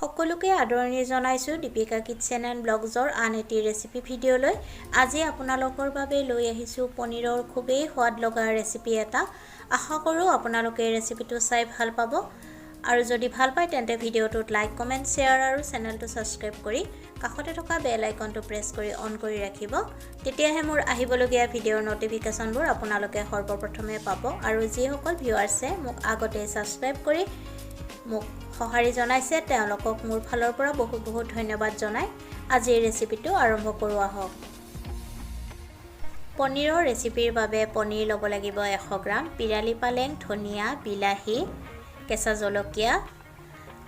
সকলোকে আদৰণি জনাইছো দীপিকা কিচেন এণ্ড ব্লগছৰ আন এটি ৰেচিপি ভিডিঅ'লৈ। আজি আপোনালোকৰ বাবে লৈ আহিছো পনীৰৰ খুবেই সোৱাদ লগা ৰেচিপি এটা। আশা কৰোঁ আপোনালোকে ৰেচিপিটো চাই ভাল পাব আৰু যদি ভাল পায় তেন্তে ভিডিঅ'টোত লাইক কমেন্ট শ্বেয়াৰ আৰু চেনেলটো সাবস্ক্ৰাইব কৰি কাষতে থকা বেল আইকনটো প্ৰেছ কৰি অন কৰি ৰাখিব। তেতিয়াহে মোৰ আহিবলগীয়া ভিডিঅ'ৰ নটিফিকেশ্যনবোৰ আপোনালোকে সৰ্বপ্ৰথমে পাব আৰু যিসকল ভিউৱাৰ্ছে মোক আগতে সাবস্ক্ৰাইব কৰি মোক সহাৰি জনাইছে তেওঁলোকক মোৰ ফালৰ পৰা বহুত বহুত ধন্যবাদ জনাই আজি ৰেচিপিটো আৰম্ভ কৰোঁ আহক। পনীৰৰ ৰেচিপিৰ বাবে পনীৰ ল'ব লাগিব 100 গ্ৰাম, পিৰালি পালেং, ধনিয়া, বিলাহী, কেঁচা জলকীয়া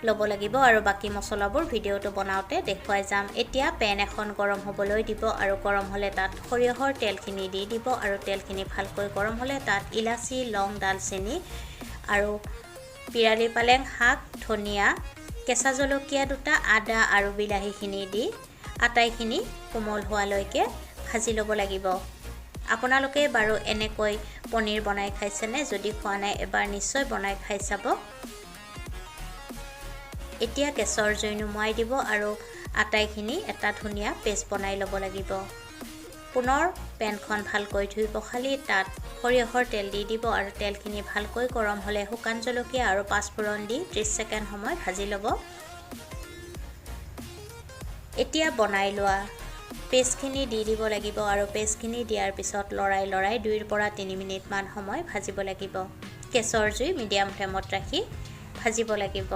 ল'ব লাগিব আৰু বাকি মছলাবোৰ ভিডিঅ'টো বনাওঁতে দেখুৱাই যাম। এতিয়া পেন এখন গৰম হ'বলৈ দিব আৰু গৰম হ'লে তাত সৰিয়হৰ তেলখিনি দি দিব আৰু তেলখিনি ভালকৈ গৰম হ'লে তাত ইলাচি, লং, দালচেনি আৰু পিৰালি পালেং শাক, ধনিয়া, কেঁচা জলকীয়া দুটা, আদা আৰু বিলাহীখিনি দি আটাইখিনি কোমল হোৱালৈকে ভাজি ল'ব লাগিব। আপোনালোকে বাৰু এনেকৈ পনীৰ বনাই খাইছেনে? যদি খোৱা নাই এবাৰ নিশ্চয় বনাই খাই চাব। এতিয়া গেছৰ জুই নুমুৱাই দিব আৰু আটাইখিনি এটা ধুনীয়া পেষ্ট বনাই ল'ব লাগিব। পুনৰ পেনখন ভালকৈ ধুই পখালি তাত সৰিয়হৰ তেল দি দিব আৰু তেলখিনি ভালকৈ গৰম হ'লে শুকান জলকীয়া আৰু পাঁচফোৰণ দি 30 ছেকেণ্ড সময় ভাজি ল'ব। এতিয়া বনাই লোৱা পেষ্টখিনি দি দিব লাগিব আৰু পেষ্টখিনি দিয়াৰ পিছত লৰাই 2 পৰা 3 মিনিট মান সময় ভাজিব লাগিব। গেছৰ জুই মিডিয়াম ফ্লেমত ৰাখি ভাজিব লাগিব।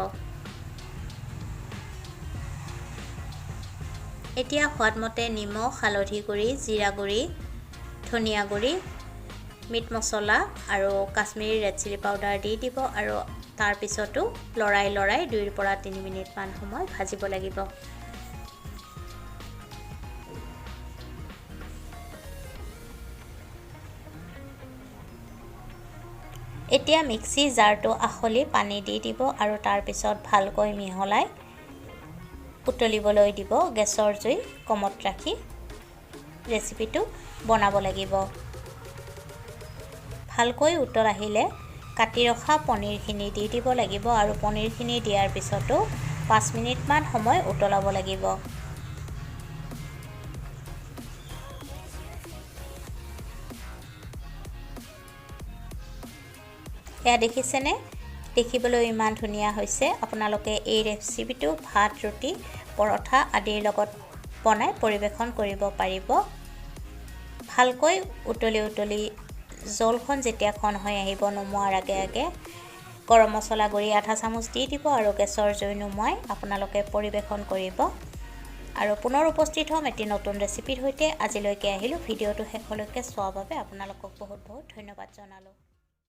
এতিয়া সোৱাদমতে নিমখ, হালধি গুড়ি, জিৰা গুড়ি, ধনিয়া গুড়ি, মিট মছলা আৰু কাশ্মীৰী ৰেড চিলি পাউডাৰ দি দিব আৰু তাৰ পিছতো লৰাই 2 পৰা 3 মিনিট মান সময় ভাজিব লাগিব। এতিয়া মিক্সি জাৰটো আখলি পানী দি দিব আৰু তাৰ পিছত ভালকৈ মিহলাই উতলিবলৈ দিব। গেছৰ জুই কমত ৰাখি ৰেচিপিটো বনাব লাগিব। ভালকৈ উতল আহিলে কাটি ৰখা পনীৰখিনি দি দিব লাগিব আৰু পনীৰখিনি দিয়াৰ পিছতো 5 মিনিট মান সময় উতলাব লাগিব। এয়া দেখিছেনে? দেখিবলৈ ইমান ধুনীয়া হৈছে। আপোনালোকে এই ৰেচিপিটো ভাত, ৰুটি, পৰঠা আদিৰ লগত বনাই পৰিৱেশন কৰিব পাৰিব। ভালকৈ উতলি জলখন যেতিয়া ঘন হৈ আহিব নুমুৱাৰ আগে গৰম মছলা গুড়ি আধা চামুচ দি দিব আৰু গেছৰ জুই নুমুৱাই আপোনালোকে পৰিৱেশন কৰিব। আৰু পুনৰ উপস্থিত হ'ম এটি নতুন ৰেচিপিৰ সৈতে। আজিলৈকে আহিলোঁ। ভিডিঅ'টো শেষলৈকে চোৱাৰ বাবে আপোনালোকক বহুত বহুত ধন্যবাদ জনালোঁ।